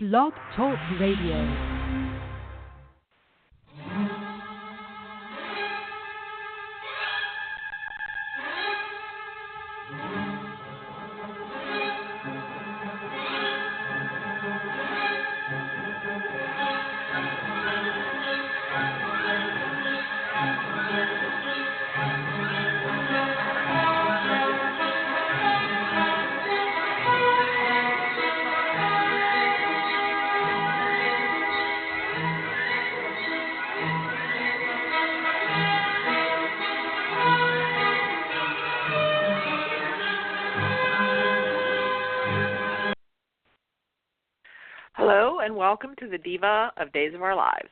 Blogtalk Radio. Hello and welcome to the Diva of Days of Our Lives.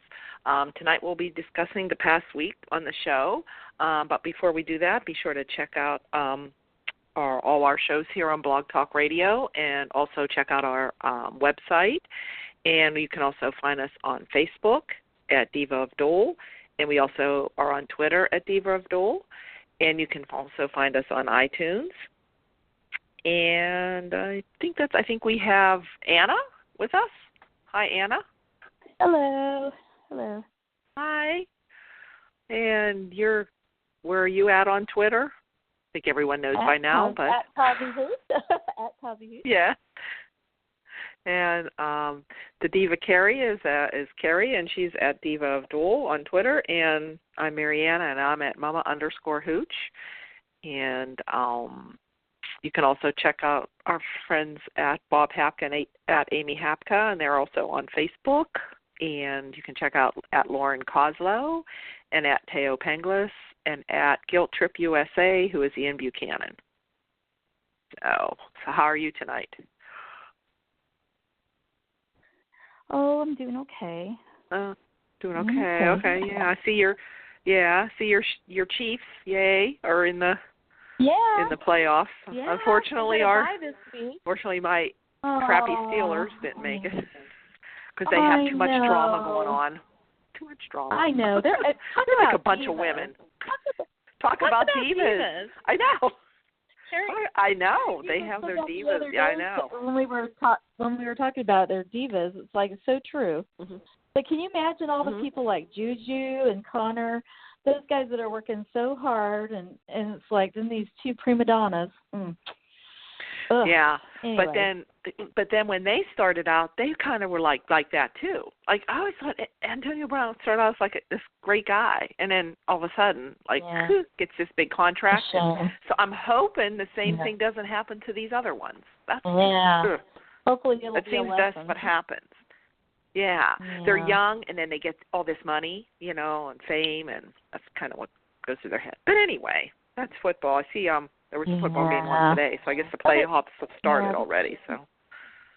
Tonight we'll be discussing the past week on the show, but before we do that, be sure to check out all our shows here on Blogtalk Radio and also check out our website. And you can also find us on Facebook at Diva of DOOL, and we also are on Twitter at Diva of DOOL, and you can also find us on iTunes. And I think we have Anna with us. Hi, Anna. Hello. Hello. Hi. And where are you at on Twitter? I think everyone knows by now, but at Tavi Hoot. At Tavi Hoot. Yeah. And the Diva Carrie is Carrie, and she's at Diva of DOOL on Twitter, and I'm Mariana, and I'm at Mama_Hooch, and you can also check out our friends at Bob Hapka and at Amy Hapka, and they're also on Facebook. And you can check out at Lauren Coslow and at Teo Penglis and at Guilt Trip USA, who is Ian Buchanan. So how are you tonight? Oh, I'm doing okay. Doing okay. Okay. Yeah, I see your Chiefs. Yay! Are in the playoffs. Yeah, Unfortunately, my crappy Steelers didn't make it because they have too much drama going on. Too much drama. I know. They're like a bunch of women. Talk about divas. I know. I know. They have their divas. Yeah, I know. When we were talking about their divas, it's like it's so true. Mm-hmm. But can you imagine all the people like Juju and Connor? Those guys that are working so hard, and it's like then these two prima donnas. Yeah, anyway. but then when they started out, they kind of were like that too. Like I always thought Antonio Brown started out as like this great guy, and then all of a sudden, gets this big contract. Sure. So I'm hoping the same thing doesn't happen to these other ones. Hopefully it'll it be seems a lesson. that's what happens. Yeah, they're young, and then they get all this money, and fame, and that's kind of what goes through their head. But anyway, that's football. I see there was a football game on today, so I guess the playoffs have started already. So.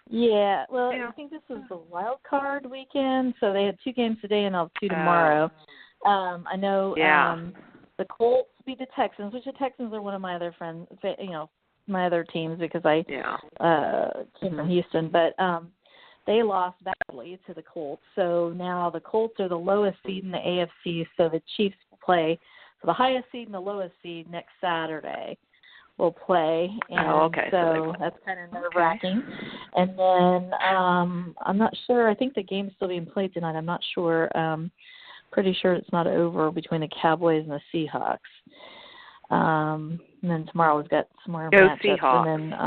Yeah, well, I think this was the wild card weekend, so they had 2 games today and I'll 2 tomorrow. I know the Colts beat the Texans, which the Texans are one of my other friends, my other teams because I came from Houston, but they lost badly to the Colts. So now the Colts are the lowest seed in the AFC, so the Chiefs will play. So the highest seed and the lowest seed next Saturday will play. And so that's kind of nerve-wracking. And then I'm not sure. I think the game's still being played tonight. I'm not sure. Pretty sure it's not over between the Cowboys and the Seahawks. And then tomorrow we've got some more matchups. Seahawks. And then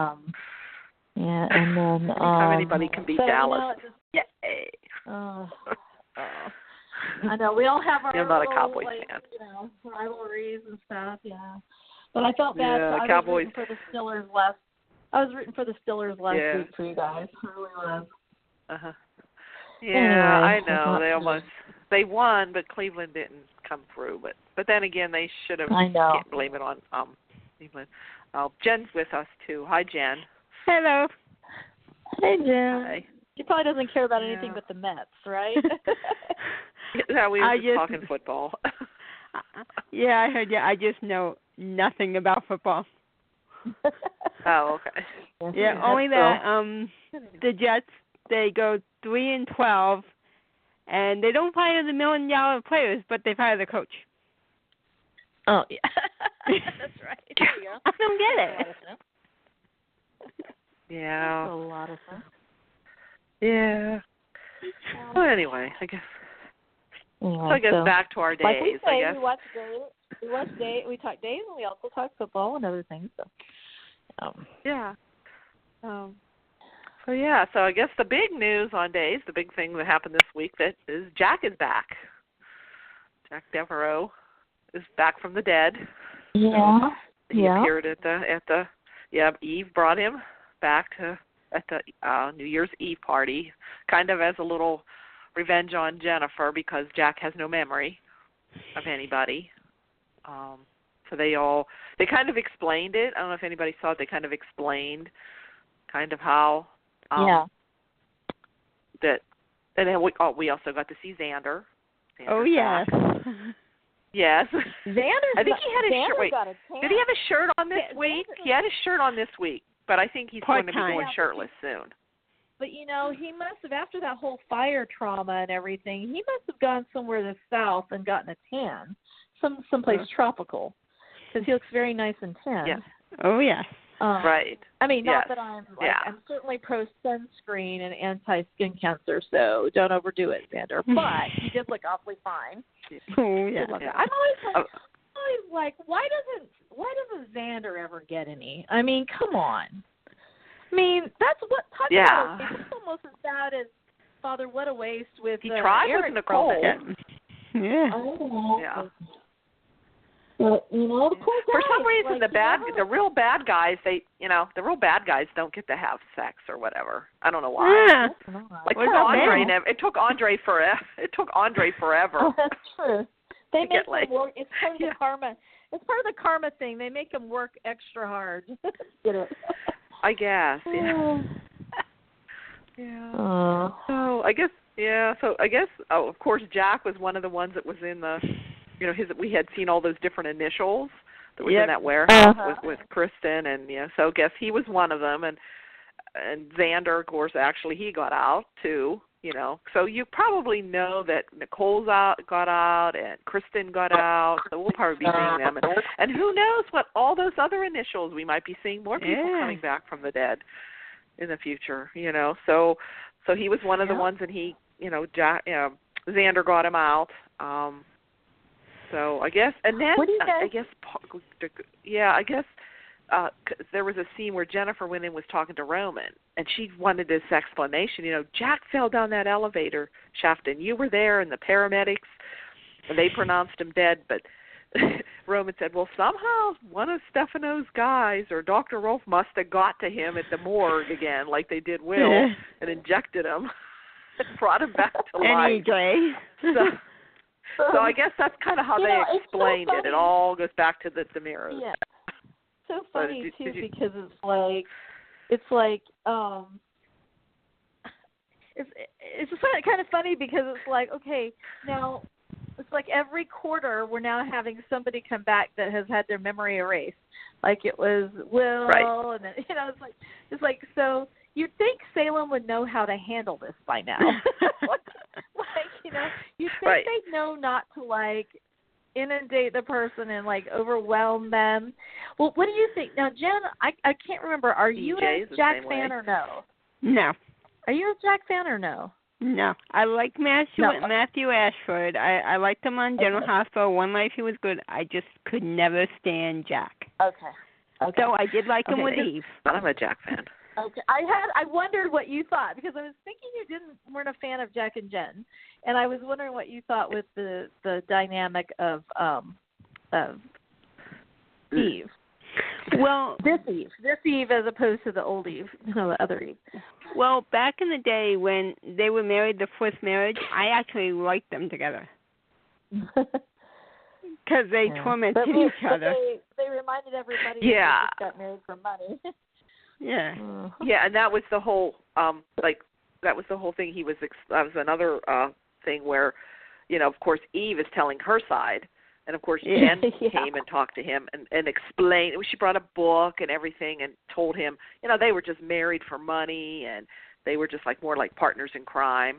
and then anytime anybody can beat Dallas. Yay! I know we all have our I'm not a Cowboys fan. Rivalries and stuff. Yeah, but I felt bad. Yeah, so I was rooting for the Steelers last. I was rooting for the Steelers last week for you guys. I really was. Yeah, anyway, I know they won, but Cleveland didn't come through. But then again, they should have. I know. Can't blame it on Cleveland. Jen's with us too. Hi, Jen. Hello. Hey, Jen. Hi. She probably doesn't care about anything but the Mets, right? No, we were just talking football. Yeah, I heard you. I just know nothing about football. Oh, okay. Yeah, only that the Jets, they go 3-12, and they don't fire the $1 million players, but they fire the coach. Oh, yeah. That's right. There you go. I don't get it. Yeah. That's a lot of fun. Yeah. Well, anyway, I guess. Yeah, so I guess back to our days. Like we say, I guess. We talk days, and we also talk football and other things. So. Yeah. So I guess the big news on days, the big thing that happened this week, that is Jack is back. Jack Devereaux is back from the dead. Yeah. So he appeared at the Eve brought him back at the New Year's Eve party, kind of as a little revenge on Jennifer because Jack has no memory of anybody. So they kind of explained it. I don't know if anybody saw it. They kind of explained kind of how that, and then we also got to see Xander. Oh yes. Yes. Xander. I think he had his shirt. Wait, did he have his shirt on this week? He had his shirt on this week, but I think he's going to be going shirtless soon. But he must have, after that whole fire trauma and everything, he must have gone somewhere to the south and gotten a tan, someplace tropical, because he looks very nice and tan. Yes. Oh yes. Right. I mean, not that I'm I'm certainly pro sunscreen and anti skin cancer, so don't overdo it, Xander. But he did look awfully fine. Oh yeah. I'm always like, why doesn't Xander ever get any? I mean, come on. I mean, that's what talking about. It's almost as bad as Father What a Waste with he tried Eric with Nicole. Yeah. Yeah. But, the poor guys, for some reason, the real bad guys, the real bad guys don't get to have sex or whatever. I don't know why. Yeah. Like poor Andre, it took Andre forever. Oh, that's true. They make them work. It's part of the karma. It's part of the karma thing. They make them work extra hard. Get it? I guess. Yeah. Yeah. So I guess. Oh, of course, Jack was one of the ones that was in the. We had seen all those different initials that was in that warehouse with Kristen, and so I guess he was one of them, and Xander, of course, actually he got out too, So you probably know that Nicole's got out, and Kristen got out, so we'll probably be seeing them, and who knows what all those other initials, we might be seeing more people coming back from the dead in the future, So he was one of the ones, and he, Jack, Xander got him out. So I guess, and then there was a scene where Jennifer went in and was talking to Roman, and she wanted this explanation. Jack fell down that elevator shaft, and you were there, and the paramedics, and they pronounced him dead. But Roman said, well, somehow one of Stefano's guys or Dr. Rolfe must have got to him at the morgue again, like they did Will, and injected him and brought him back to life. Anyway. So I guess that's kind of how they explained it. It all goes back to the mirrors. Yeah. So funny because it's just kind of funny because it's like, okay, now it's like every quarter we're now having somebody come back that has had their memory erased. Like it was Will, and then it's like so. You'd think Salem would know how to handle this by now. You'd think they'd know not to, inundate the person and, overwhelm them. Well, what do you think? Now, Jen, I can't remember. Are you a Jack fan or no? No. Are you a Jack fan or no? No. I like Matthew Ashford. I liked him on General Hospital. One Life he was good. I just could never stand Jack. Okay. So I did like him with Eve. I'm a Jack fan. Okay, I wondered what you thought because I was thinking you weren't a fan of Jack and Jen, and I was wondering what you thought with the dynamic of Eve. Well, this Eve as opposed to the old Eve, the other Eve. Well, back in the day when they were married, the first marriage, I actually liked them together because they tormented each other. They reminded everybody that they just got married for money. Yeah. Yeah, and that was the whole that was the whole thing. That was another thing where, of course, Eve is telling her side, and of course Jen came and talked to him and explained. She brought a book and everything and told him, they were just married for money and they were just more like partners in crime.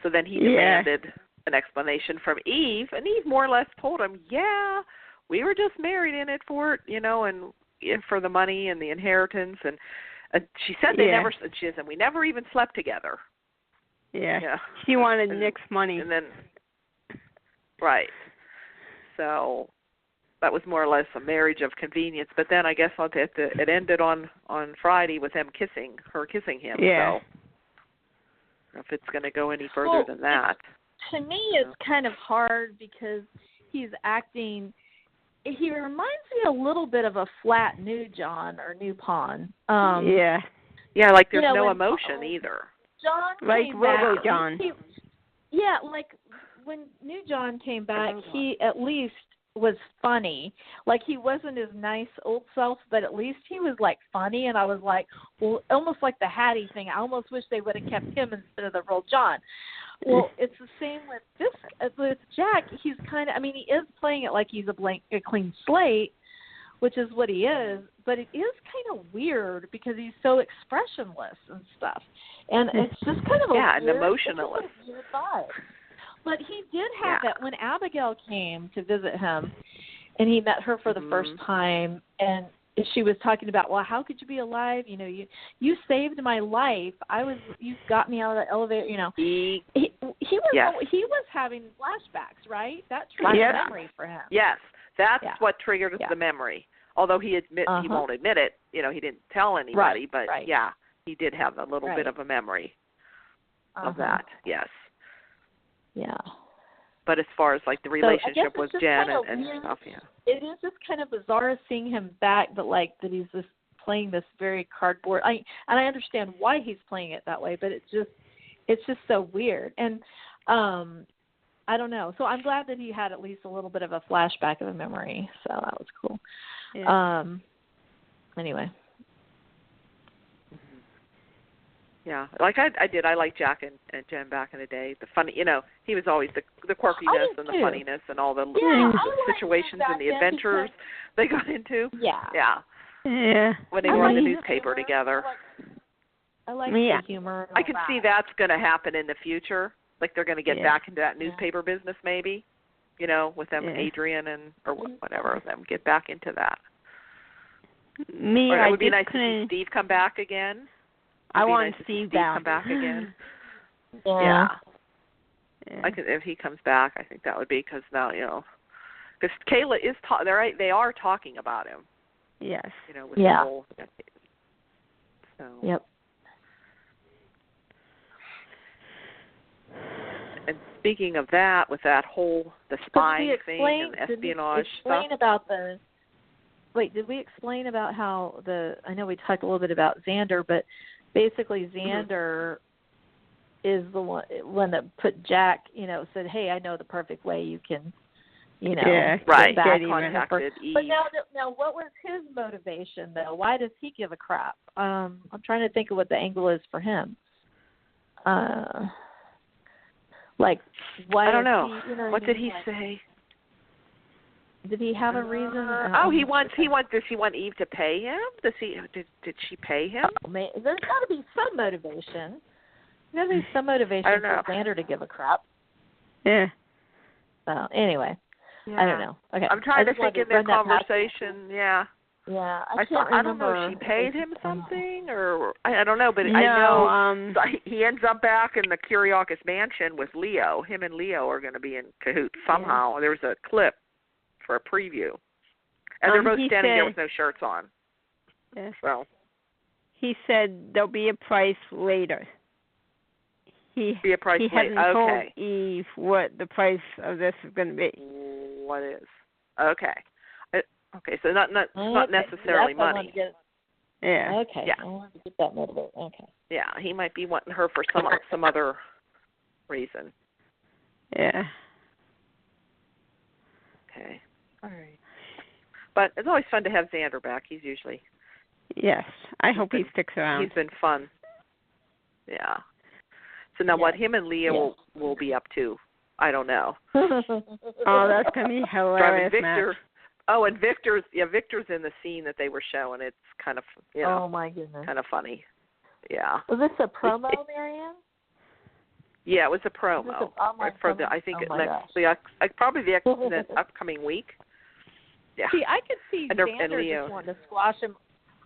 So then he demanded an explanation from Eve, and Eve more or less told him, yeah, we were just married in it for it, and for the money and the inheritance, and she said we never even slept together. Yeah. She wanted Nick's money. And then, right. So that was more or less a marriage of convenience. But then I guess it ended on Friday with her kissing him. Yeah. So if it's going to go any further than that. To me, it's kind of hard because he's acting. He reminds me a little bit of a flat new John or new Pawn. Yeah. Yeah, like there's no emotion either. John like came Robo back, John. Yeah, like when New John came back, he at least was funny. Like he wasn't his nice old self, but at least he was like funny. And I was like, well, almost like the Hattie thing. I almost wish they would have kept him instead of the real John. Well, it's the same with Jack. He's kind of, I mean, he is playing it like he's a clean slate, which is what he is. But it is kind of weird because he's so expressionless and stuff. And it's just kind of and emotionless. Weird vibe. But he did have that when Abigail came to visit him, and he met her for the first time, and she was talking about, well, how could you be alive? You know, you saved my life. You got me out of the elevator. You know, he was having flashbacks, right? That triggered memory for him. Yes, that's what triggered the memory. Although he won't admit it. You know, he didn't tell anybody, but he did have a little bit of a memory of that. Yes. Yeah. But as far as like the relationship with Jen and stuff, it is just kind of bizarre seeing him back, but like that he's just playing this very cardboard. And I understand why he's playing it that way, but it's just so weird. And I don't know. So I'm glad that he had at least a little bit of a flashback of a memory. So that was cool. Yeah. Anyway. Yeah, like I did. I liked Jack and Jen back in the day. The funny, you know, he was always the quirkiness and the funniness and all the situations and the adventures they got into. Yeah. When they were in the newspaper together. I like the humor. I can see that's going to happen in the future. Like they're going to get back into that newspaper business, maybe. You know, with them, Adrian or whatever, them get back into that. It would be nice to see Steve come back again. I want Steve come back again. Yeah. If he comes back, I think that would be because now, you know, because Kayla is they are talking about him. Yes. You know, with the whole. So. Yep. And speaking of that, with that whole the spying thing and espionage stuff. Did we explain about how I know we talked a little bit about Xander, but basically Xander is the one that put Jack, you know, said, hey, I know the perfect way you can, you know, get back contacted Eve. But now what was his motivation, though? Why does he give a crap? I'm trying to think of what the angle is for him. Like, why? I don't know. What did he like, say? Did he have a reason? He wants. Does he want Eve to pay him? Did she pay him? There's got to be some motivation. There's got to be some motivation for Xander to give a crap. Yeah. So anyway, I don't know. Okay. I'm trying to think in their conversation. Yeah. Yeah. I don't know if she paid him something or I don't know, but I know he ends up back in the Kuriakis mansion with Leo. Him and Leo are going to be in cahoots somehow. Yeah. There's a clip for a preview. And they're both standing there with no shirts on. Yeah. So he said there'll be a price later. He hasn't told Eve what the price of this is going to be. What is? Okay. Okay, so not necessarily money. Yeah. Okay. Yeah. I wanted to get that motivated. Okay. Yeah, he might be wanting her for some other reason. Yeah. Okay. All right. But it's always fun to have Xander back. He's usually. Yes. I hope he sticks around. He's been fun. Yeah. So now what him and Leah will be up to, I don't know. Oh, that's going to be hilarious, Victor. Oh, and Victor's in the scene that they were showing. It's kind of, you know. Oh, my goodness. Kind of funny. Yeah. Was this a promo, Marianne? Yeah, it was a promo. Probably the upcoming week. Yeah. See, I could see Xander just wanting to squash him.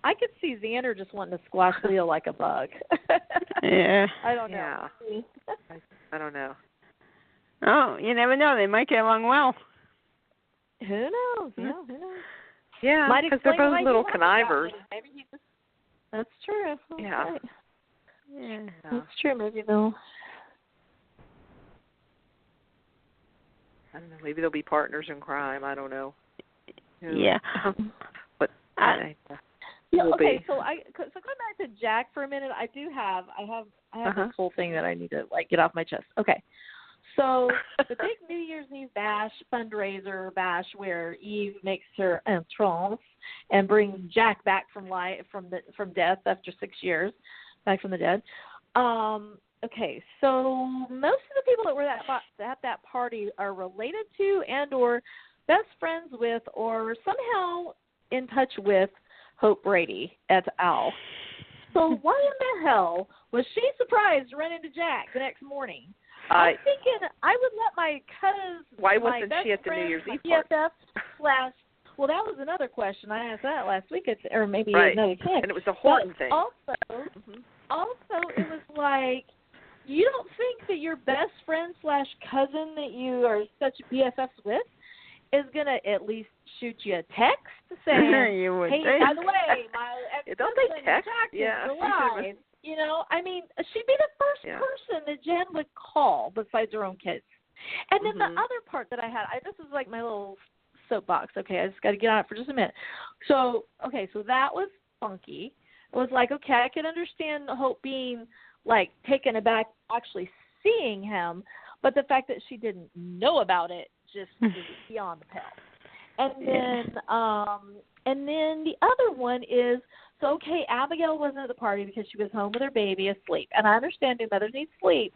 I could see Xander just wanting to squash Leo like a bug. Yeah. I don't know. Yeah. I don't know. Oh, you never know. They might get along well. Who knows? Yeah, who knows? Yeah, because they're both little connivers. Maybe he just, that's true. Yeah. Right. Yeah. That's true. Maybe they'll. I don't know. Maybe they'll be partners in crime. I don't know. Yeah. But yeah. Okay. So going back to Jack for a minute, I have this whole thing that I need to get off my chest. Okay. So the big New Year's Eve bash, fundraiser bash, where Eve makes her entrance and brings Jack back from death after 6 years, back from the dead. Okay, so most of the people that were at that party are related to and or best friends with or somehow in touch with Hope Brady et al. So why in the hell was she surprised to run into Jack the next morning? I'm thinking I would let my cousin. Why wasn't she at the New Year's Eve party? Well, that was another question. I asked that last week, or maybe right. another time. And it was a Horton thing. Also, it was like, you don't think that your best friend / cousin that you are such BFFs with is going to at least shoot you a text saying, hey, by the way, my ex-husband Jack is alive. You know, I mean, she'd be the first person that Jen would call besides her own kids. And then the other part that I had, this is like my little soapbox. Okay, I just got to get on it for just a minute. So, so that was funky. It was like, okay, I could understand Hope being like taken aback actually seeing him, but the fact that she didn't know about it just is beyond the pale. And then the other one is, so okay, Abigail wasn't at the party because she was home with her baby asleep, and I understand new mothers need sleep,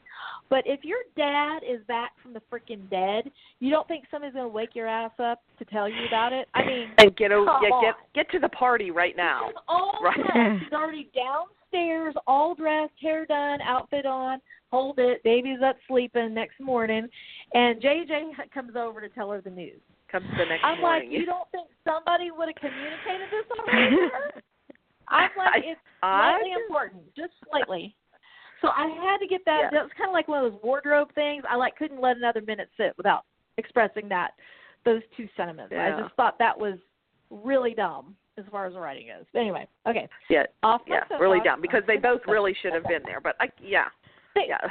but if your dad is back from the freaking dead, you don't think somebody's going to wake your ass up to tell you about it? I mean, and get to the party right now. She's already downstairs, all dressed, hair done, outfit on, hold it, baby's up sleeping next morning, and JJ comes over to tell her the news. Comes the next morning. I'm like, you don't think somebody would have communicated this already to her? I'm like, it's slightly important, just slightly. So I had to get that. That was kind of like one of those wardrobe things. I couldn't let another minute sit without expressing those two sentiments. I just thought that was really dumb as far as the writing goes. But anyway, okay. Really dumb because they both really should have been there. But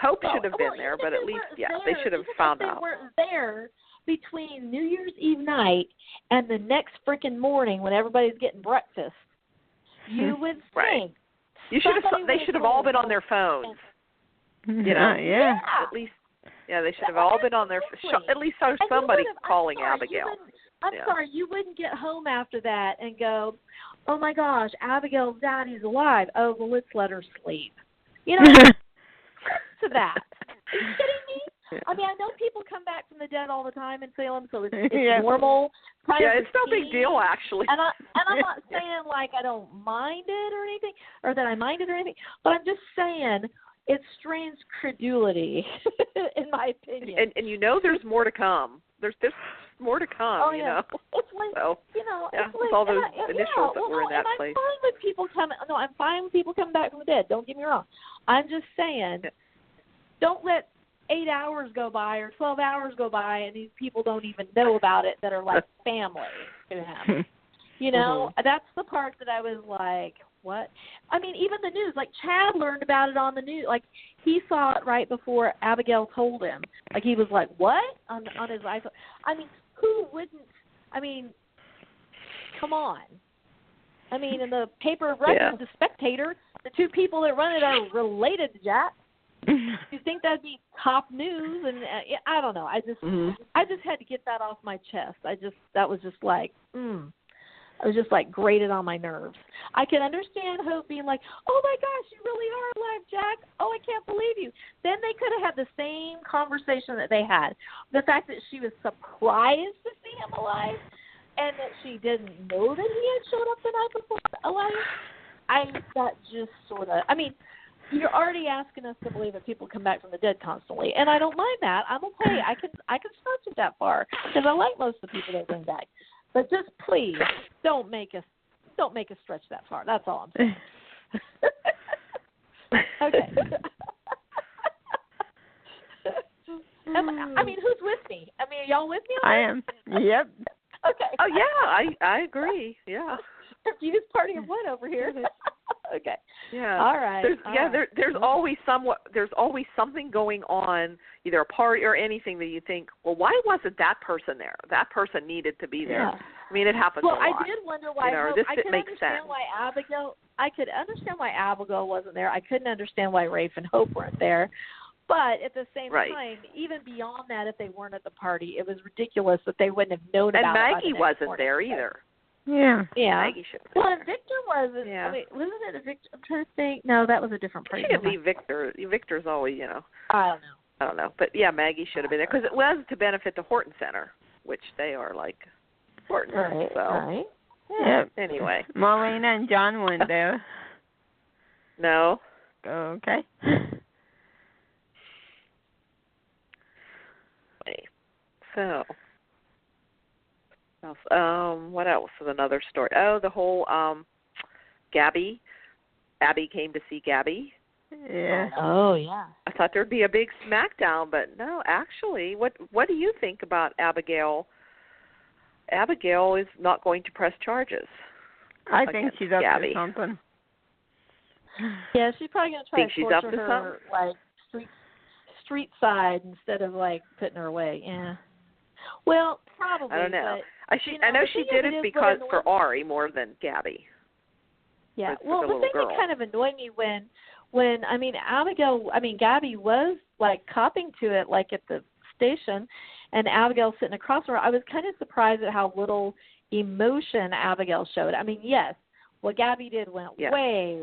Hope should have been there, but at least they should have found out. They weren't there between New Year's Eve night and the next freaking morning when everybody's getting breakfast. You would think. They should have all been on their phones. You know? Yeah. At least, they should have all been on their. At least saw somebody calling Abigail. I'm sorry, you wouldn't get home after that and go, oh my gosh, Abigail's daddy's alive. Oh, well, let's let her sleep. You know, to that. Are you kidding me? I mean, I know people come back from the dead all the time in Salem, so it's normal. It's no big deal, actually. And I'm not saying like I don't mind it or anything, or that I mind it or anything, but I'm just saying it strains credulity, in my opinion. And you know there's more to come. There's more to come, you know. It's like, it's with all those initials that were in that place. I'm fine with people coming back from the dead. Don't get me wrong. I'm just saying, don't let 8 hours go by or 12 hours go by and these people don't even know about it that are like family to him. You know, that's the part that I was like, what? I mean, even the news, like Chad learned about it on the news. Like he saw it right before Abigail told him. Like he was like, what? On his iPhone. I mean, who wouldn't? I mean, come on. I mean, in the paper of record, the Spectator, the two people that run it are related to Jack. You think that'd be top news? And I don't know. I just had to get that off my chest. That was just like, it was just like grated on my nerves. I can understand Hope being like, oh my gosh, you really are alive, Jack. Oh, I can't believe you. Then they could have had the same conversation that they had. The fact that she was surprised to see him alive and that she didn't know that he had showed up the night before alive, that just sort of, I mean, you're already asking us to believe that people come back from the dead constantly, and I don't mind that. I'm okay. I can stretch it that far because I like most of the people that bring back. But just please don't make us don't make us stretch that far. That's all I'm saying. Okay. I mean, who's with me? I mean, are y'all with me on I am. Yep. Okay. Oh yeah, I agree. Yeah. Confused party of one over here. Okay. Yeah. All right. There's always something going on, either a party or anything that you think, well, why wasn't that person there? That person needed to be there. Yeah. I mean, it happens a lot. Well, I did wonder why. I could makes understand sense. why Abigail. I could understand why Abigail wasn't there. I couldn't understand why Rafe and Hope weren't there. But at the same time, even beyond that, if they weren't at the party, it was ridiculous that they wouldn't have known about it. And Maggie wasn't there either. Yeah. Yeah. Maggie should have been and Victor wasn't. Yeah. I mean, wasn't it a Victor? I'm trying to think. No, that was a different party. She could be Victor. Victor's always, I don't know. But, yeah, Maggie should have been there because it was to benefit the Horton Center, which they are like Horton. Right, so. right. Yeah. Yep. Anyway. Marlena and John weren't there. No. Okay. So, what else is another story? Oh, the whole Gabi. Abby came to see Gabi. Yeah. Oh, yeah. I thought there'd be a big smackdown, but no, actually, what do you think about Abigail? Abigail is not going to press charges. I think she's up Gabi. to something. Yeah, she's probably going to try to up torture to her, like, street side instead of, like, putting her away. Yeah. Well, probably. I don't know. But, I know she did it because for Ari more than Gabi. Yeah. Well, the thing that kind of annoyed me when Gabi was, like, copping to it, like, at the station, and Abigail sitting across from her, I was kind of surprised at how little emotion Abigail showed. I mean, yes, what Gabi did went way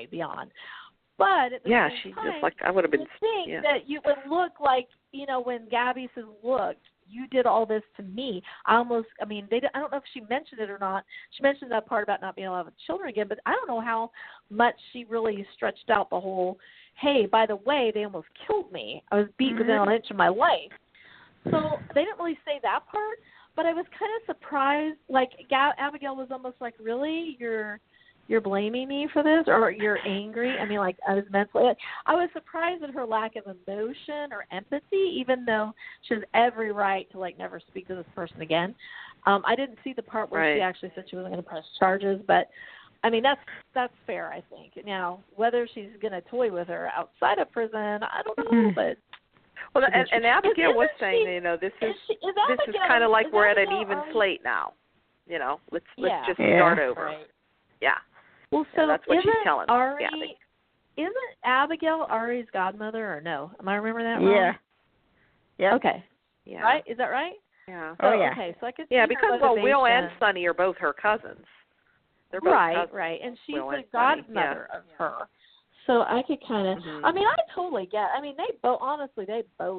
beyond. But at the same she's time, just like, I would have been. That you would look like, when Gabi says, "Look, you did all this to me." I don't know if she mentioned it or not. She mentioned that part about not being allowed to have children again, but I don't know how much she really stretched out the whole. Hey, by the way, they almost killed me. I was beat within an inch of my life. So they didn't really say that part, but I was kind of surprised. Like Abigail was almost like, "Really, you're blaming me for this, or you're angry?" I mean, like, I was mentally. I was surprised at her lack of emotion or empathy, even though she has every right to, like, never speak to this person again. I didn't see the part where she actually said she wasn't going to press charges, but I mean, that's fair, I think. Now, whether she's going to toy with her outside of prison, I don't know, but. Well, and Abigail was saying, this is kind of like we're at an even slate now. Let's just start over. Right. Yeah. Well, so that's what she's telling Ari, isn't Abigail Ari's godmother, or no? Am I remembering that wrong? Yeah. Yeah. Okay. Yeah. Right? Is that right? Yeah. So, okay, so I could see because Will and Sonny are both her cousins. They're both cousins. Right, and she's Will the godmother of her. So I could kind of. I mean, I totally get. I mean, they both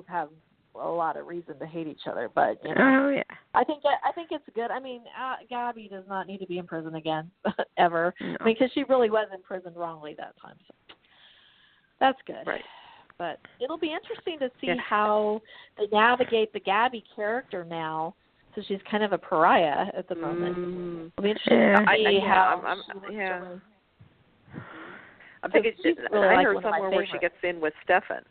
have a lot of reason to hate each other, but I think it's good. I mean, Gabi does not need to be in prison again ever. No. I mean, because she really was imprisoned wrongly that time. So that's good. Right. But it'll be interesting to see how they navigate the Gabi character now. So she's kind of a pariah at the moment. It'll be interesting to see how. I'm thinking. Really I heard somewhere where she gets in with Stefan.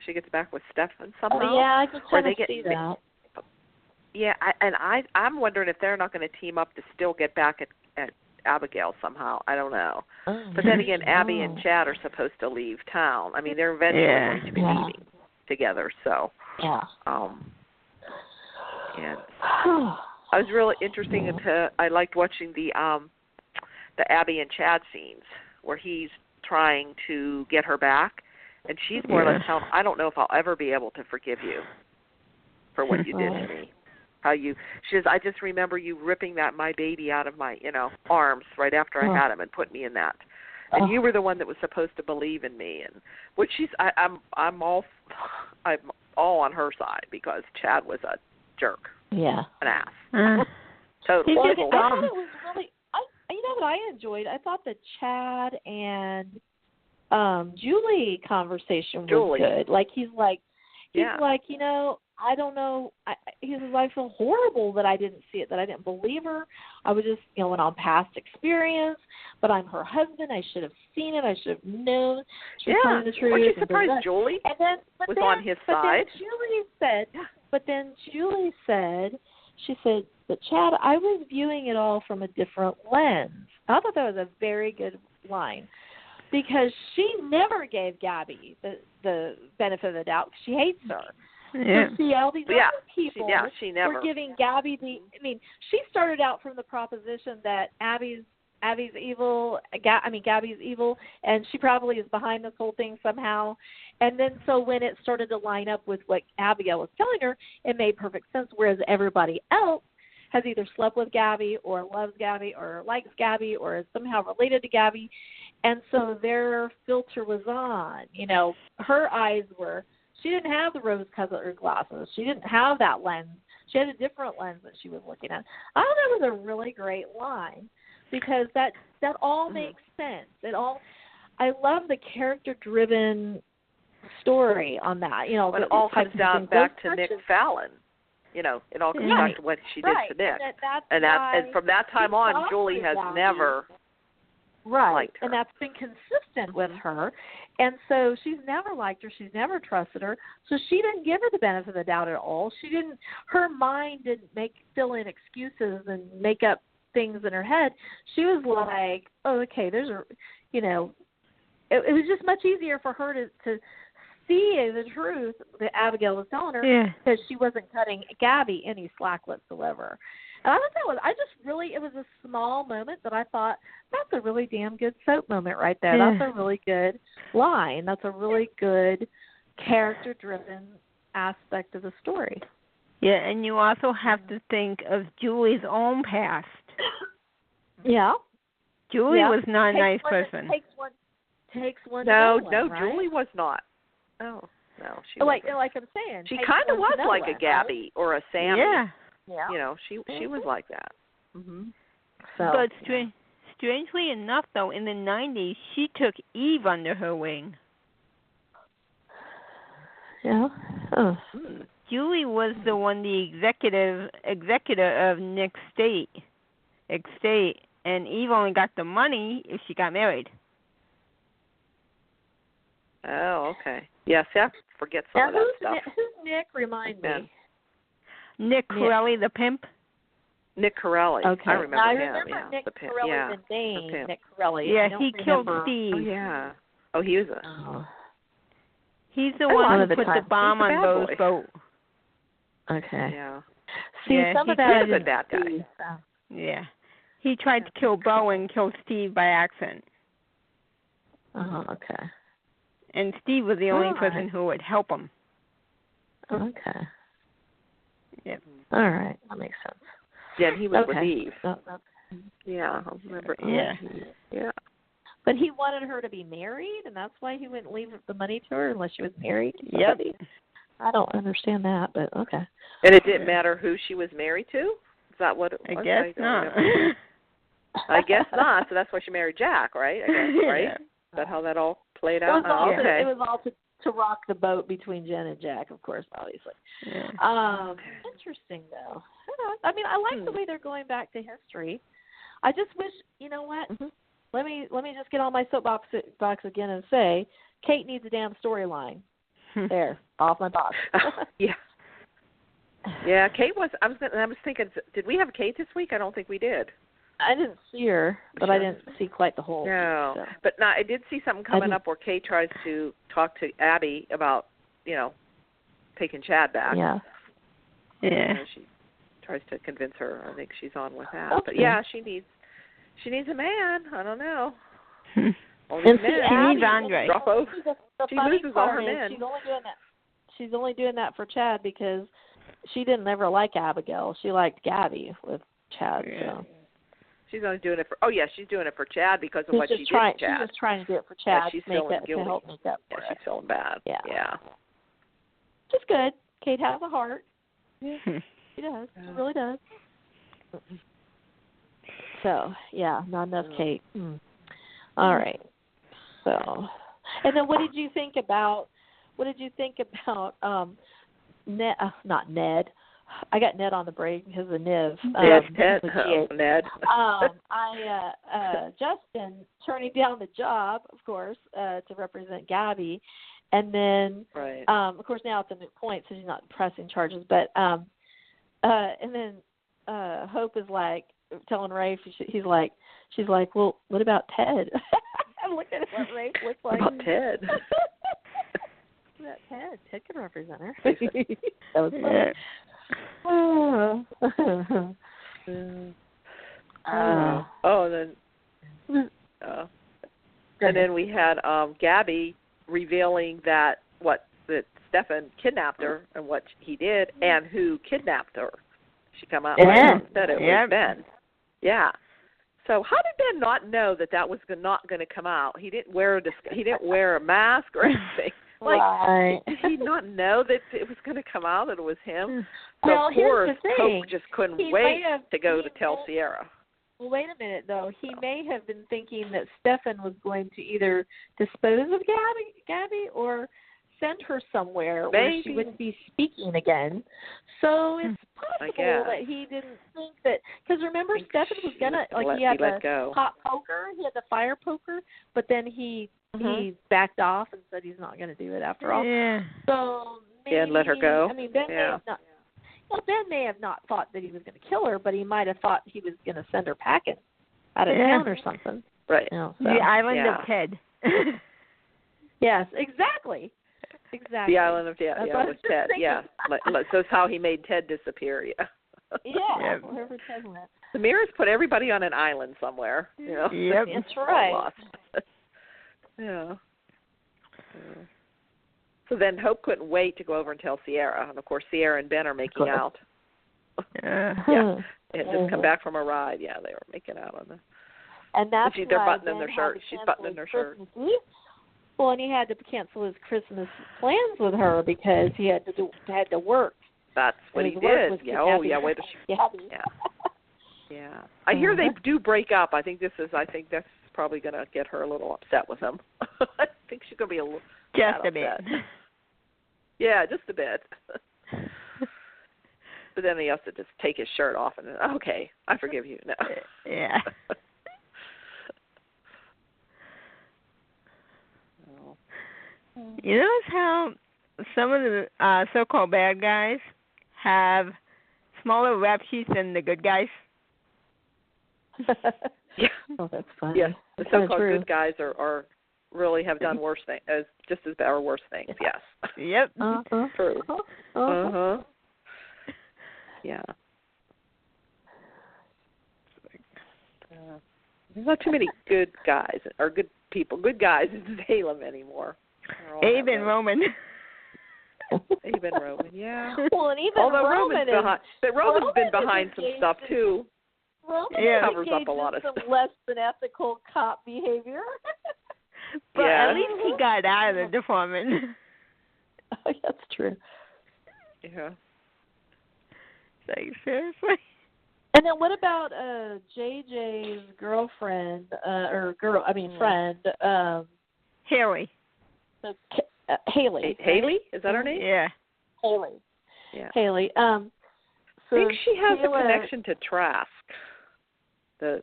She gets back with Stefan somehow. Oh, yeah, I can kind of see that. Yeah, I'm wondering if they're not going to team up to still get back at Abigail somehow. I don't know. But then again, Abby and Chad are supposed to leave town. I mean, they're eventually going to be meeting together. So, and I was really interesting I liked watching the Abby and Chad scenes where he's trying to get her back. And she's more or less telling him, I don't know if I'll ever be able to forgive you for what you did to me. She says, I just remember you ripping my baby out of my, arms right after I had him and put me in that. And you were the one that was supposed to believe in me. And which I'm all on her side because Chad was a jerk. Yeah. An ass. Totally. Well, I thought it was really, you know what I enjoyed? I thought the Chad and Julie conversation was good. Like he's like, I don't know. He says, I feel horrible that I didn't see it, that I didn't believe her. I was just, went on past experience, but I'm her husband. I should have seen it. I should have known she was telling the truth. Weren't you surprised Julie was on his side? But then Julie said, she said, but Chad, I was viewing it all from a different lens. I thought that was a very good line. Because she never gave Gabi the benefit of the doubt. She hates her. Yeah. So see, all these other people she never. were giving Gabi she started out from the proposition that Abby's evil. Gabi's evil, and she probably is behind this whole thing somehow. And then so when it started to line up with what Abigail was telling her, it made perfect sense. Whereas everybody else has either slept with Gabi or loves Gabi or likes Gabi or is somehow related to Gabi. And so their filter was on. Her eyes were, she didn't have the rose-colored glasses. She didn't have that lens. She had a different lens that she was looking at. I thought that was a really great line because that all makes sense. I love the character-driven story on that. But it all comes down back to Nick Fallon. It all comes back to what she did to Nick. And from that time on, Julie has never liked her. And that's been consistent with her. And so she's never liked her. She's never trusted her. So she didn't give her the benefit of the doubt at all. Her mind didn't fill in excuses and make up things in her head. She was like, oh, okay, it was just much easier for her to see the truth that Abigail was telling her because she wasn't cutting Gabi any slack whatsoever. And I thought it was a small moment that I thought, that's a really damn good soap moment right there. Yeah. That's a really good line. That's a really good character-driven aspect of the story. Yeah, and you also have to think of Julie's own past. Yeah. Julie was not a nice person. Takes one. No, right? Julie was not. Oh, no. She like I'm saying. She kind of was like a Gabi or a Sammy. Yeah. She was like that. Mm-hmm. So, but strangely enough, though, in the 90s, she took Eve under her wing. Yeah. Oh. Julie was the one, the executor of Nick's estate, and Eve only got the money if she got married. Oh, okay. Yeah, Seth forgets all that stuff. Who's Nick? Remind me. Nick Corelli, the pimp. Nick Corelli. Okay. I remember him. Nick the pimp. Corelli, the name. Nick Corelli. Yeah, he killed Steve. Oh, yeah. Oh, he was He's the one who put the bomb on Bo's boat. Okay. Yeah. See, some of that is a bad guy. Yeah. He tried to kill Bo and kill Steve by accident. Oh, okay. And Steve was the only person who would help him. Okay. Yep. All right. That makes sense. Yeah, and he was with Eve. Yeah, I remember. Yeah. But he wanted her to be married, and that's why he wouldn't leave the money to her unless she was married. Yep. I don't understand that, but okay. And it didn't matter who she was married to? Is that what it was? I guess not. I guess not. So that's why she married Jack, right? I guess, right? Yeah. Is that how that all played out? It was all to rock the boat between Jen and Jack, of course, obviously. Yeah. Interesting, though. I mean, I like the way they're going back to history. I just wish, you know what? Mm-hmm. Let me just get on my soapbox again and say, Kate needs a damn storyline. There, off my box. Yeah. Yeah, Kate was. I was thinking, did we have Kate this week? I don't think we did. I didn't see her, but I didn't see quite the whole. No, so. But no, I did see something coming up where Kate tries to talk to Abby about, taking Chad back. Yeah. Yeah. She tries to convince her. I think she's on with that. Okay. But yeah, she needs a man. I don't know. Only men. She needs Andre. She loses all her men. She's only doing that for Chad because she didn't ever like Abigail. She liked Gabi with Chad. Yeah. So. She's only doing it for. Oh yeah, she's doing it for Chad because of what she did to Chad. She's just trying to do it for Chad. Yeah, she's feeling guilty. To help make up for she's feeling bad. Yeah. Which is good. Kate has a heart. Yeah. She does. She really does. So yeah, not enough Kate. All right. So, and then what did you think about not Ned. I got Ned on the brain because of Niv. Ned. Ned. Justin turning down the job, of course, to represent Gabi, and then, of course, now it's a moot point, so she's not pressing charges. But and then Hope is like telling Rafe, she's like, well, what about Ted? I'm looking at what Rafe looks like. What about Ted? That Ted. Ted can represent her. That was funny. And then we had Gabi revealing that Stefen kidnapped her and what he did and who kidnapped her. She come out and said it was Ben. Yeah. So how did Ben not know that was not going to come out? He didn't wear a mask or anything. Did he not know that it was going to come out that it was him? So well, of course, here's the thing. Hope just couldn't wait to go to tell Ciera. Well, wait a minute, though. He may have been thinking that Stefan was going to either dispose of Gabi or send her somewhere where she wouldn't be speaking again. So it's possible that he didn't think that, because remember, Stefan was going to, he had the hot poker, he had the fire poker, but then he backed off and said he's not going to do it after all. Yeah. So maybe, and let her go. I mean, Ben may have not thought that he was going to kill her, but he might have thought he was going to send her packing out of town or something. Right. The island of Ted. Yes, exactly. The island of Ted. With Ted. Yeah. So that's how he made Ted disappear. Yeah. Yeah. Wherever Ted went. The mirrors put everybody on an island somewhere. Yep. That's right. Yeah. So then Hope couldn't wait to go over and tell Ciera, and of course Ciera and Ben are making out. Yeah. They had just come back from a ride. Yeah, they were making out on the. And that's they're buttoning their shirt. She's buttoning her shirt. Well, and he had to cancel his Christmas plans with her because he had to work. That's what he did. Yeah. Oh, yeah. Wait. Yeah. Yeah. I hear they do break up. I think that's probably going to get her a little upset with him. I think she's going to be a little just a bit. Yeah, just a bit. But then he has to just take his shirt off and okay, I forgive you. No. Yeah. You notice how some of the so-called bad guys have smaller rap sheets than the good guys? Yeah. Oh, that's funny. Yes, the so-called good guys are really have done worse things, just as bad or worse things. Yes. Yep. True. Yeah. There's not too many good guys or good guys in Salem anymore. Abe and Roman. Abe and Roman, yeah. Well, and even Roman's been behind some stuff too. Roman covers up a lot of some stuff. less than ethical cop behavior. But at least he got out of the department. Oh, that's true. Yeah. Like, seriously? And then what about JJ's girlfriend, friend? Haley. Haley. Haley? Is that her name? Yeah. Haley. Yeah. Haley. So I think she has a connection to Trask, the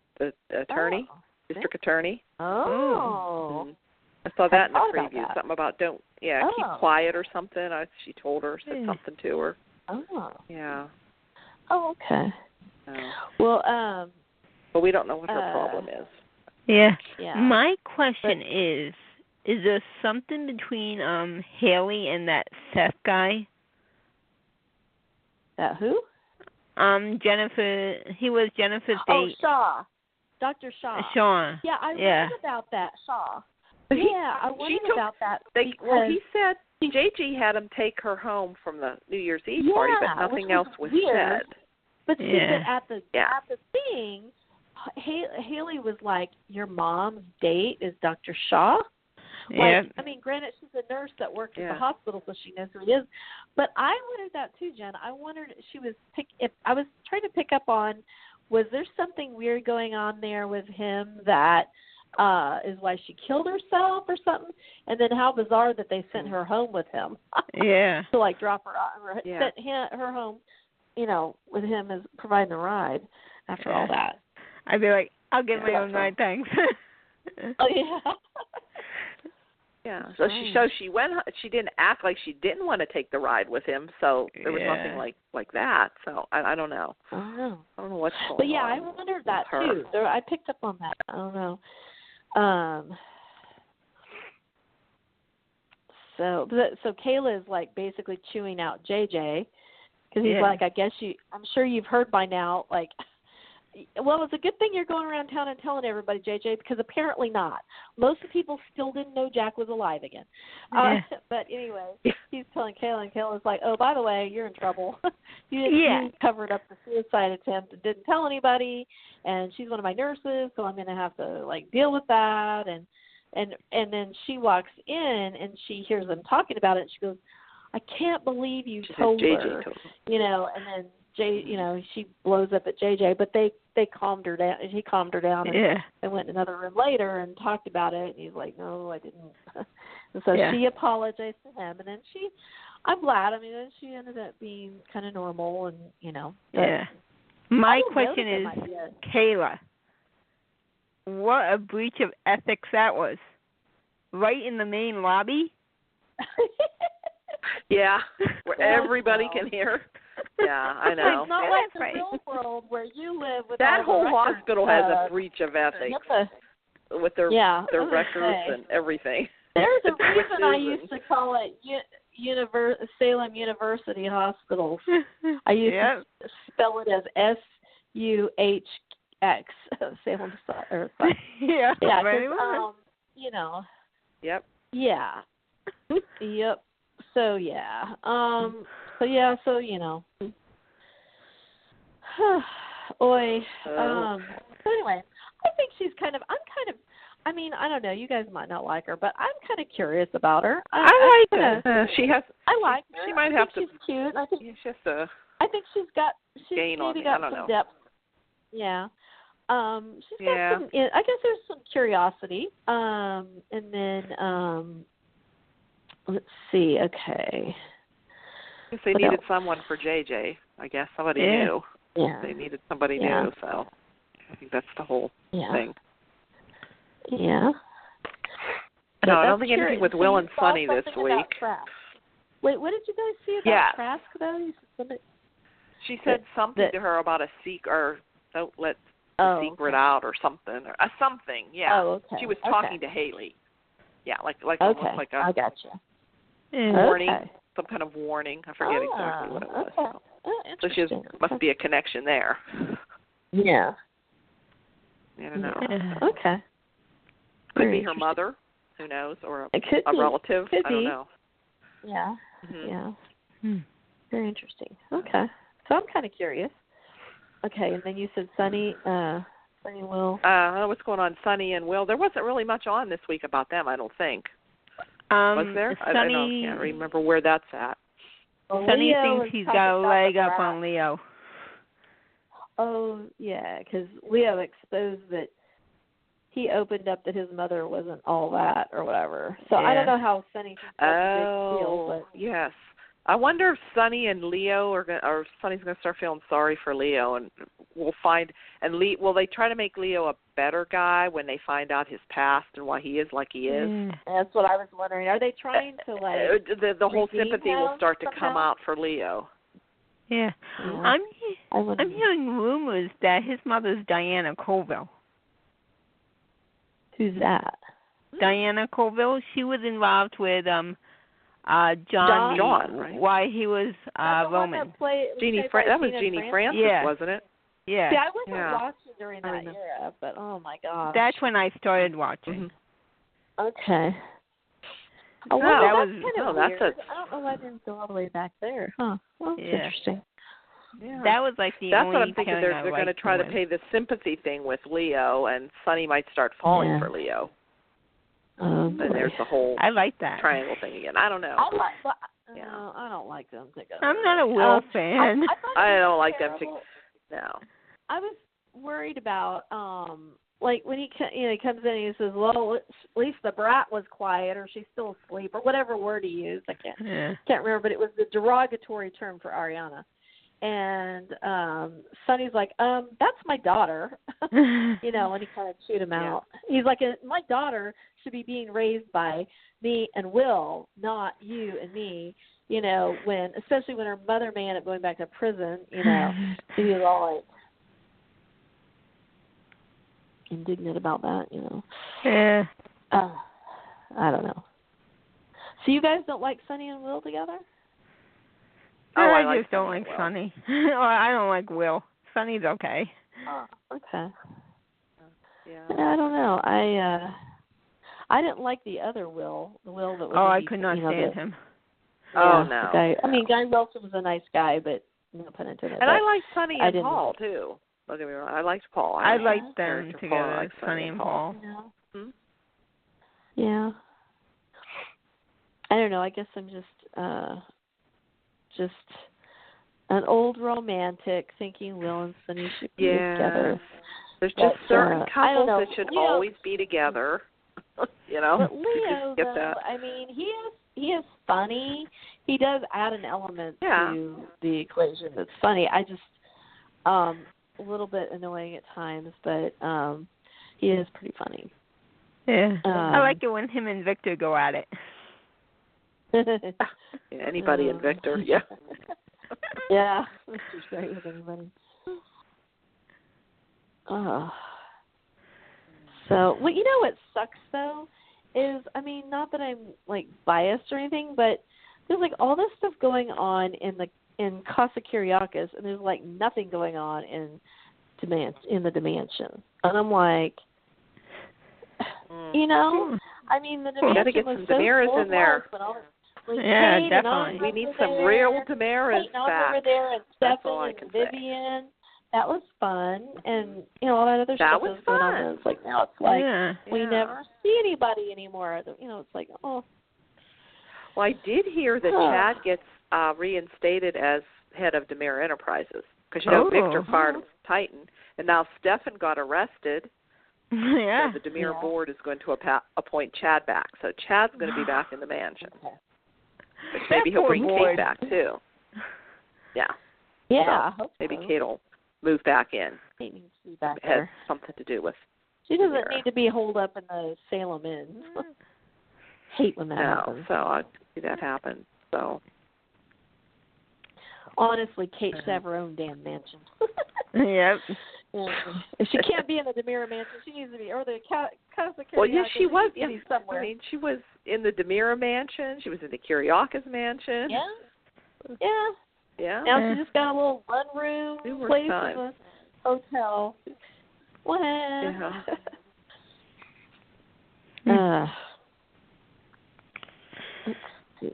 attorney, district attorney. Oh. Mm-hmm. I saw that in the preview. Something about keep quiet or something. She told her, said something to her. Oh. Yeah. Oh, okay. Oh. Well, but we don't know what her problem is. Yeah. Yeah. My question is there something between Haley and that Seth guy? That who? Jennifer. He was Jennifer's date. Oh, Shaw. Dr. Shaw. Shaw. Yeah, I wondered about that, Shaw. I wondered about that. He said JG had him take her home from the New Year's Eve party, but nothing else was said. But see, at the thing, Haley was like, "Your mom's date is Dr. Shaw." Yeah. I mean, granted, she's a nurse that works at the hospital, so she knows who he is. But I wondered that too, Jen. I wondered if I was trying to pick up on, was there something weird going on there with him that is why she killed herself or something. And then how bizarre that they sent her home with him. Yeah. To like drop her off, sent her home, with him as providing the ride after all that. I'd be like, I'll get my own ride, thanks. Oh yeah. Yeah. So she went. She didn't act like she didn't want to take the ride with him. So there was nothing like that. So I don't know. I don't know. I don't know what's going on. But yeah, I wondered that too. I picked up on that. I don't know. So Kayla is like basically chewing out JJ because he's like, I'm sure you've heard by now, like, well, it's a good thing you're going around town and telling everybody, JJ, because apparently not. Most of the people still didn't know Jack was alive again. But anyway, he's telling Kayla, and Kayla's like, oh, by the way, you're in trouble. You covered up the suicide attempt and didn't tell anybody, and she's one of my nurses, so I'm going to have to, like, deal with that. And then she walks in, and she hears them talking about it, and she goes, I can't believe you told her, and then she blows up at JJ, but they calmed her down. He calmed her down and went in another room later and talked about it. And he's like, no, I didn't. And so she apologized to him. And then I'm glad. I mean, then she ended up being kind of normal and, My question is, Kayla, what a breach of ethics that was. Right in the main lobby? Yeah, where everybody can hear. Yeah, I know. It's not like the real world where you live with that all whole hospital has a breach of ethics with their records and everything. There's a reason I used to call it Salem University Hospitals. I used to spell it as SUHX. Salem. Yeah. Yep. Yeah. Yep. So yeah. So Oi. So anyway, I think I mean, I don't know, you guys might not like her, but I'm kind of curious about her. I like her. I like her. She might have to. She's cute. I think she has to. I think she's maybe got some depth. Yeah. She's got some. I guess there's some curiosity. And then let's see. Okay. They needed someone for JJ. I guess somebody new. Yeah. They needed somebody new, so I think that's the whole thing. Yeah. No, I don't think anything with Will and Sunny this week. Wait, what did you guys see about Trask, though? She said something to her about a secret, don't let the secret out or something. Something, yeah. Oh, okay. She was talking to Haley. Yeah, like almost like a I gotcha. Warning, some kind of warning. I forget exactly what it was. Okay. So she must be a connection there. Yeah. I don't know. Okay. Could be her mother. Who knows? Or a relative. I don't know. Yeah. Mm-hmm. Yeah. Very interesting. Okay. So I'm kind of curious. Okay, and then you said Sunny and Will. What's going on, Sunny and Will? There wasn't really much on this week about them, I don't think. Was there? I can't remember where that's at. Sunny thinks he's got a leg up on Leo. Oh, yeah, because Leo exposed that he opened up that his mother wasn't all that or whatever. So I don't know how Sunny thinks that's a big deal. But yes. I wonder if Sunny and Leo or Sunny's going to start feeling sorry for Leo, and we'll find. And will they try to make Leo a better guy when they find out his past and why he is like he is? That's what I was wondering. Are they trying to the whole sympathy will start to come out for Leo? Yeah, I'm hearing rumors that his mother's Diana Colville. Who's that? Diana Colville. She was involved with John, right? Why he was Roman. That was Jeannie Francis, wasn't it? Yeah. See, I wasn't watching during that era, but oh my gosh. That's when I started watching. Mm-hmm. Okay. Oh, well, that's kind of weird. I don't know why I didn't go all the way back there. Huh. Well, that's interesting. Yeah. That was like the That's only what I'm thinking. They're going to try to pay the sympathy thing with Leo, and Sunny might start falling for Leo. And there's the whole triangle thing again. I don't know. I don't like them together. I'm not a Will fan. I don't like them together. No. I was worried about like when he comes in and he says, well, at least the brat was quiet, or she's still asleep, or whatever word he used. I can't remember, but it was the derogatory term for Ariana. And Sonny's like, that's my daughter, and he kind of chewed him out. He's like, my daughter should be being raised by me and Will, not you and me. Especially when her mother may end up going back to prison. He was all like indignant about that. Yeah. I don't know. So you guys don't like Sonny and Will together? I just don't like Sonny. I don't like Will. Sonny's okay. Oh, okay. Yeah. I don't know. I didn't like the other Will. The Will that was. Oh, I could not stand him. Oh no. Guy Wilson was a nice guy, but no pun intended. And I liked Sonny and Paul too. Don't get me wrong. I liked Paul. I liked them together, like Sonny and Paul. Yeah. Hmm? Yeah. I don't know. I guess I'm just an old romantic thinking Will and Sonny should be together. There's just certain couples that should always be together. But Leo, get that. I mean, he is funny. He does add an element to the equation that's funny. I just a little bit annoying at times, but he is pretty funny. Yeah, I like it when him and Victor go at it. Anybody and Victor, yeah. Yeah, Victor's great with anybody. So, what sucks though is, I mean, not that I'm like biased or anything, but there's like all this stuff going on in Casa Kyriakis, and there's like nothing going on in the Dimension, and I'm like, I mean, the Dimension was so full in there. Yeah, definitely. We need some real Damaras back. Over there, and Stefan and Vivian. That was fun, and all that other stuff was going on. And it's like now it's like we never see anybody anymore. It's like Well, I did hear that Chad gets reinstated as head of Damara Enterprises because Victor fired Titan, and now Stefan got arrested. Yeah. So the Damara board is going to appoint Chad back. So Chad's going to be back in the mansion. But maybe he'll bring Kate back too. Yeah. Yeah. So maybe Kate will move back in. Kate needs to be back there. It has something to do with. She doesn't need to be holed up in the Salem Inn. Hate when that happens. So I see that happen. So. Honestly, Kate should have her own damn mansion. Yep. If she can't be in the Damara mansion, she needs to be, or the Casa Kyriakis. Well, yes, she was in somewhere. I mean, she was in the Damara mansion. She was in the Kyriakis mansion. Yeah. Yeah. Yeah. Now she just got a little one-room place in a hotel. What? Yeah. Let's see.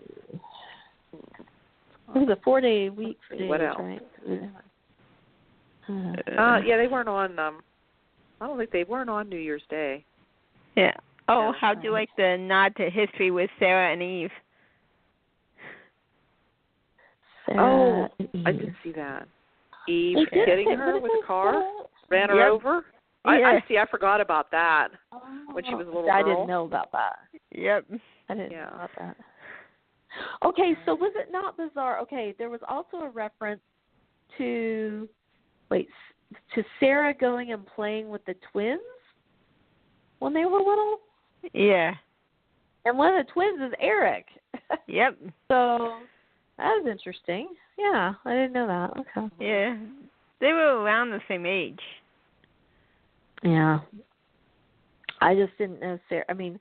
It was a 4-day week for days, what else? right? Yeah, they weren't on. I don't think they weren't on New Year's Day. Yeah. Oh, how'd you like the nod to history with Ciera and Eve? Ciera and I did see that. Eve hitting her with a car, ran her over. Yeah. I forgot about that when she was a little girl. I didn't know about that. Yep. I didn't know about that. Okay, so was it not bizarre? Okay, there was also a reference to Ciera going and playing with the twins when they were little? Yeah. And one of the twins is Eric. Yep. So that was interesting. Yeah, I didn't know that. Okay. Yeah. They were around the same age. Yeah. I just didn't know Ciera. I mean,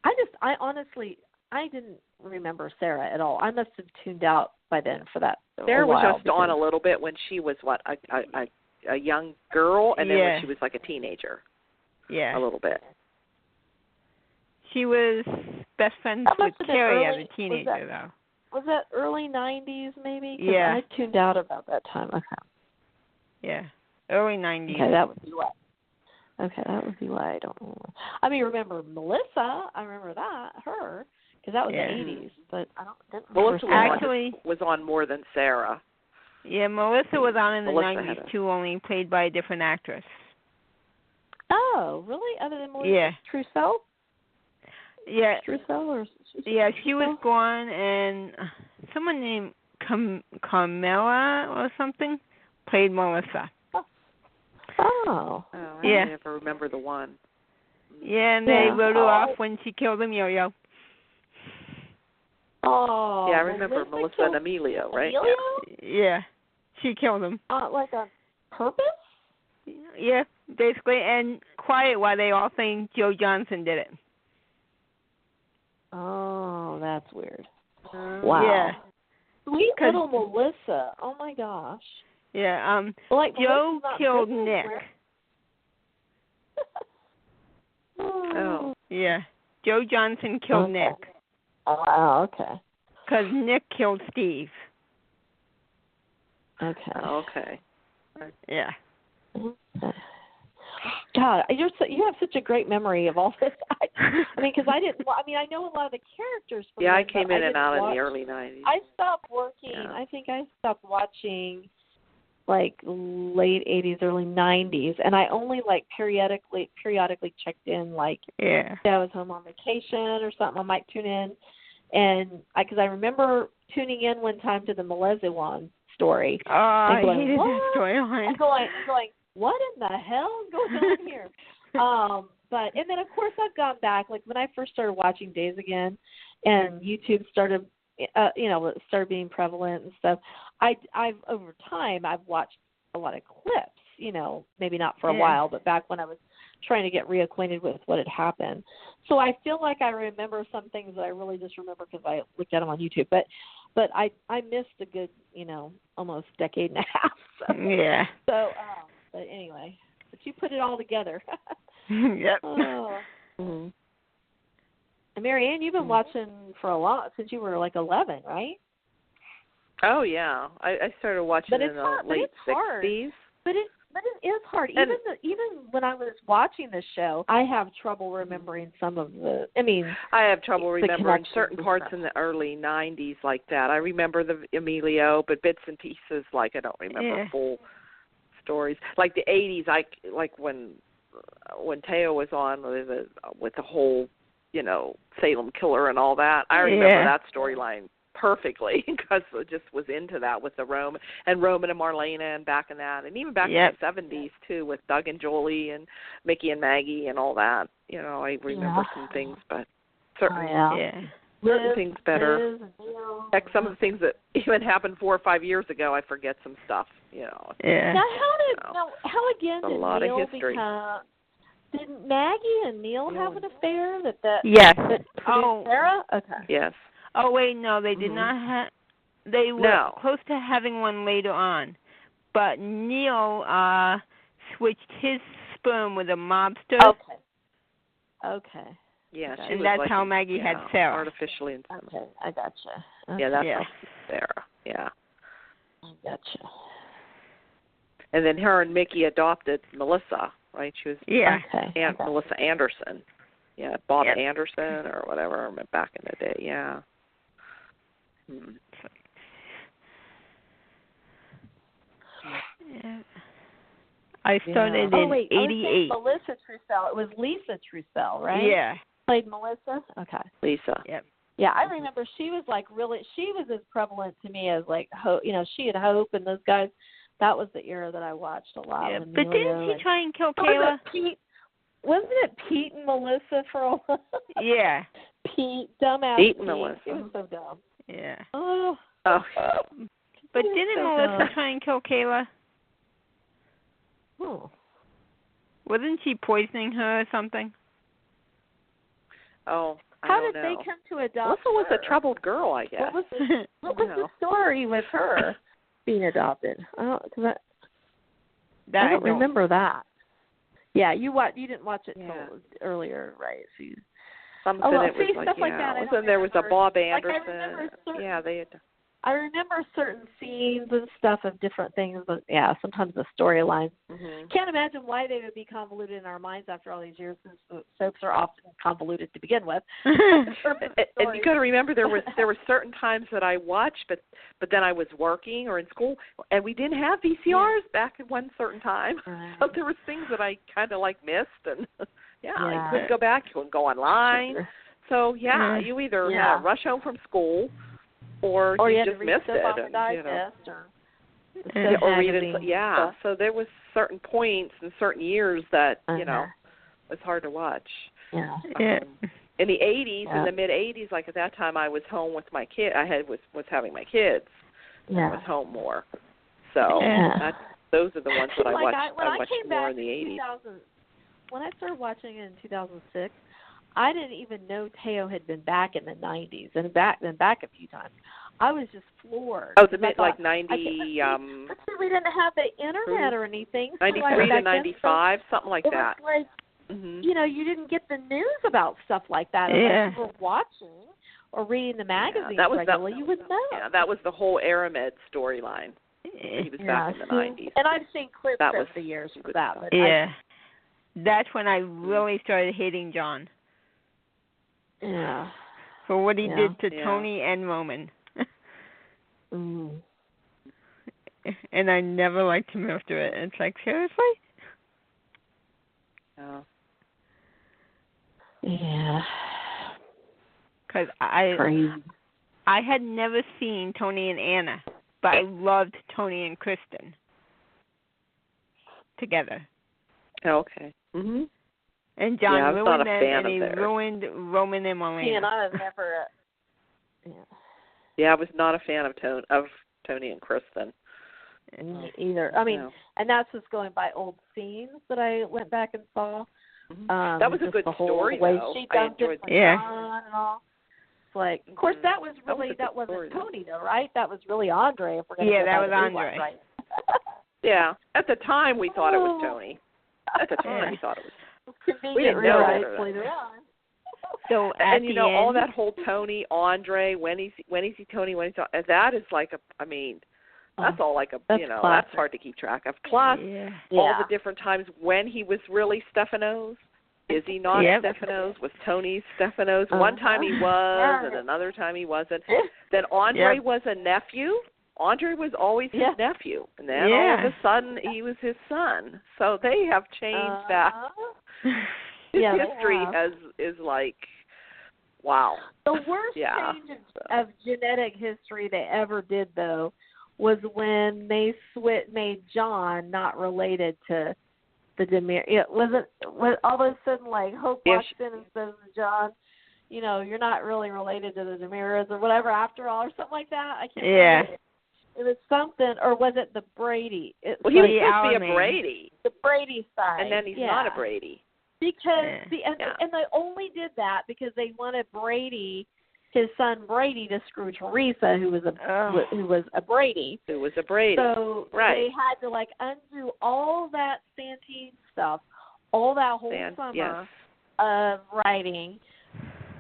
I honestly didn't remember Ciera at all. I must have tuned out by then for that. Ciera was just on a little bit when she was a young girl, and then when she was like a teenager. Yeah. A little bit. She was best friends with Carrie as a teenager, though. Was that early 90s, maybe? Yeah. I tuned out about that time. Okay. Yeah. Early 90s. Okay, that would be why. I don't remember. I mean, remember Melissa? I remember her, because that was the 80s. But I didn't remember. Melissa was on more than Ciera. Yeah, Melissa was on in the 90s too, only played by a different actress. Oh, really? Other than Melissa Trussell? Yeah. Trussell or she was gone, and someone named Carmela or something played Melissa. Oh. I never remember the one. Yeah, and they wrote her off when she killed him, Yo-Yo. Oh. Yeah, I remember Melissa and Emilio, right? Emilio? Yeah. She killed him. Like on purpose? Yeah, basically, and quiet while they all think Joe Johnson did it. Oh, that's weird. Wow. Yeah. Sweet little Melissa. Oh my gosh. Yeah. Joe killed Nick. Oh. Yeah. Joe Johnson killed Nick. Oh, wow. Okay. Because Nick killed Steve. Okay. Okay. Yeah. God, you have such a great memory of all this. I mean, because I know a lot of the characters. From I came in and out in the early 90s. I stopped working. Yeah. I think I stopped watching like late 80s, early 90s, and I only like periodically checked in, like if I was home on vacation or something, I might tune in, and because I remember tuning in one time to the Maleziwan story. Oh, I hated that storyline. I'm going, what in the hell is going on here? And then of course I've gone back, like when I first started watching Days Again, and YouTube started, started being prevalent and stuff. I've over time I've watched a lot of clips, maybe not for a while, but back when I was trying to get reacquainted with what had happened. So I feel like I remember some things that I really just remember because I looked at them on YouTube. But I missed a good, almost decade and a half. So, yeah. So, but anyway, but you put it all together. Yep. Oh. Mm-hmm. And Marianne, you've been watching for a lot since you were like 11, right? Oh yeah, I started watching in the late 60s. But it is hard. Even when I was watching this show, I have trouble remembering some of the. I have trouble remembering certain parts in the early 90s like that. I remember the Emilio, but bits and pieces. Like I don't remember full stories. Like the 80s, I like when Teo was on with the whole, Salem killer and all that. I remember that storyline perfectly because I just was into that with the Roman and Marlena and back in that, and even back in the 70s too with Doug and Jolie and Mickey and Maggie and all that. I remember some things, but certain things better. Heck, some of the things that even happened 4 or 5 years ago, I forget some stuff. Yeah. Now how again did lot Neil of history. Did Maggie and Neil have an affair? Yes. Ciera? Okay. Yes. Oh, wait, no, they did not have... They were close to having one later on. But Neil switched his sperm with a mobster. Okay. Yeah, and that's how Maggie had Sarah. Artificially inseminated. Okay, I gotcha. Okay. Yeah, that's how Sarah. Yeah. I gotcha. And then her and Mickey adopted Melissa, right? She was Aunt Melissa Anderson. Yeah, Bob Anderson or whatever back in the day, yeah. I started in 88. I was Melissa Trussell. It was Lisa Trussell, right? Yeah. Played Melissa? Okay. Lisa. Yep. Yeah, I remember she was like she was as prevalent to me as like, she and Hope and those guys. That was the era that I watched a lot. Yeah, but didn't she try and kill Kayla? Wasn't it Pete and Melissa for a while? Yeah. Pete, dumbass Pete and Melissa. He was so dumb. Yeah. Oh. But didn't Melissa try and kill Kayla? Oh. Wasn't she poisoning her or something? Oh, How did they come to adopt Melissa was her? a troubled girl, I guess. What was the story with her being adopted? I don't remember that. Yeah, you didn't watch it till earlier, right? So Something it was like, stuff like that. There was a Bob Anderson. Like I remember they had. I remember certain scenes and stuff of different things, but yeah, sometimes the storylines. Can't imagine why they would be convoluted in our minds after all these years, since the soaps are often convoluted to begin with. And you got to remember, there were certain times that I watched, but then I was working or in school, and we didn't have VCRs back at one certain time. Right. So there was things that I kind of like missed, and I couldn't go back. You couldn't go online. Sure. So you either had to rush home from school, or you just missed it. Or read it. Yeah. So there was certain points and certain years that was hard to watch. Yeah. In the 80s, in the mid 80s, like at that time, I was home with my kid. Was having my kids. Yeah. I was home more. So those are the ones that I watched. I watched more in the 80s. When I started watching it in 2006, I didn't even know Teo had been back in the 90s and back a few times. I was just floored. Oh, the mid, like 90. We didn't have the internet or anything. 93 to 95, something like that. It was like, you didn't get the news about stuff like that unless you were watching or reading the magazines regularly. You would know. Yeah, that was the whole Aramed storyline. He was back in the 90s. And I've seen clips over the years for that. But that's when I really started hating John. Yeah. For what he did to Tony and Roman. And I never liked him after it. It's like, seriously? Yeah. Because I had never seen Tony and Anna, but I loved Tony and Kristen together. Okay. And John ruined them, and he ruined Roman and Melania. Yeah, and I was never. Yeah, I was not a fan of Tony and Kristen. Me either. I mean, and that's just going by old scenes that I went back and saw. That was a good story, though. I enjoyed it. And all. It's like, of course, that wasn't Tony, though, right? That was really Andre. If we're going to that was Andre. Right? Yeah, at the time we thought it was Tony. At the time we thought it was. We didn't know later on. So and you know end, all that whole Tony, Andre, when is he Tony, when he's that is like that's all like that's hard to keep track of. Plus all the different times when he was really Stefanos. Is he not Stefanos? Was Tony Stefanos? One time he was, and another time he wasn't. Then Andre was a nephew. Andre was always his nephew, and then all of a sudden he was his son. So they have changed that. His history is like, wow. The worst change of genetic history they ever did, though, was when they made John not related to the Demir. It wasn't. All of a sudden, like Hope walks in and says to John, you're not really related to the Demiras or whatever after all, or something like that. I can't remember. It was something, or was it the Brady? He was supposed to be a Brady. The Brady side. And then he's not a Brady. Because and they only did that because they wanted Brady, his son Brady, to screw Teresa, who was a Brady. Who was a Brady. So they had to undo all that Santine stuff, all that whole summer of writing.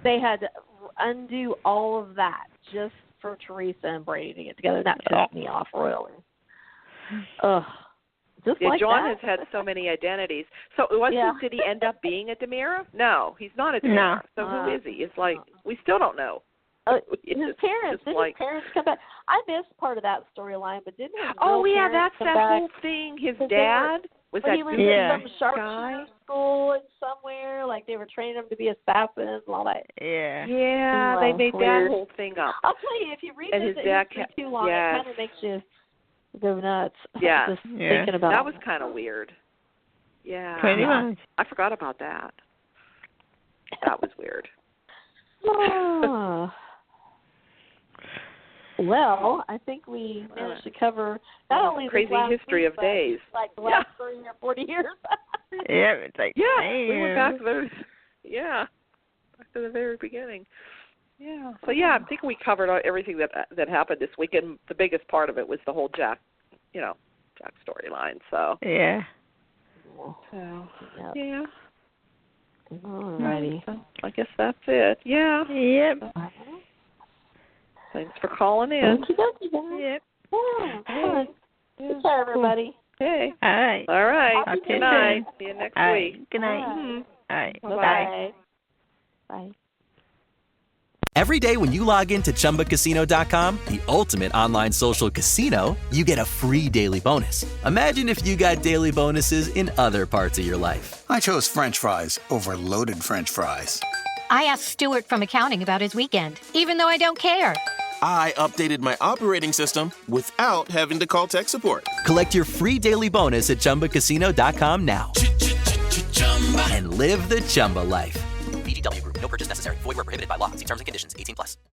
They had to undo all of that just for Teresa and Brady to get together. That pissed me off royally. Ugh. John has had so many identities. So did he end up being a Demira? No, he's not a Demira. So who is he? It's like, we still don't know. His parents. Did his parents come back? I missed part of that storyline, but didn't his that's that whole thing. His dad was that he was in some sharpshooter school somewhere, like they were training him to be assassins and all that. Yeah, they made that whole thing up. I'll tell you, if you read this too long, it kind of makes you go nuts. Just thinking about that was kind of weird. Yeah. Pretty much. I forgot about that. That was weird. Well, I think we managed to cover not only crazy history of days, like the last 30 or 40 years. It's like we went back to those. Back to the very beginning. Yeah. So I think we covered everything that happened this week, and the biggest part of it was the whole Jack storyline. So Alrighty. So I guess that's it. Yeah. Yep. Thanks for calling in. Yep. Yeah. Good care, everybody. Okay. All right. All right. Talk to Good you night. soon. See you next All week. Right. Good night. Bye. All right. Bye. Bye. Every day when you log into ChumbaCasino.com, the ultimate online social casino, you get a free daily bonus. Imagine if you got daily bonuses in other parts of your life. I chose French fries over loaded French fries. I asked Stuart from accounting about his weekend, even though I don't care. I updated my operating system without having to call tech support. Collect your free daily bonus at ChumbaCasino.com now. And live the Chumba life. VGW Group. No purchase necessary. Void where prohibited by law. See terms and conditions. 18+.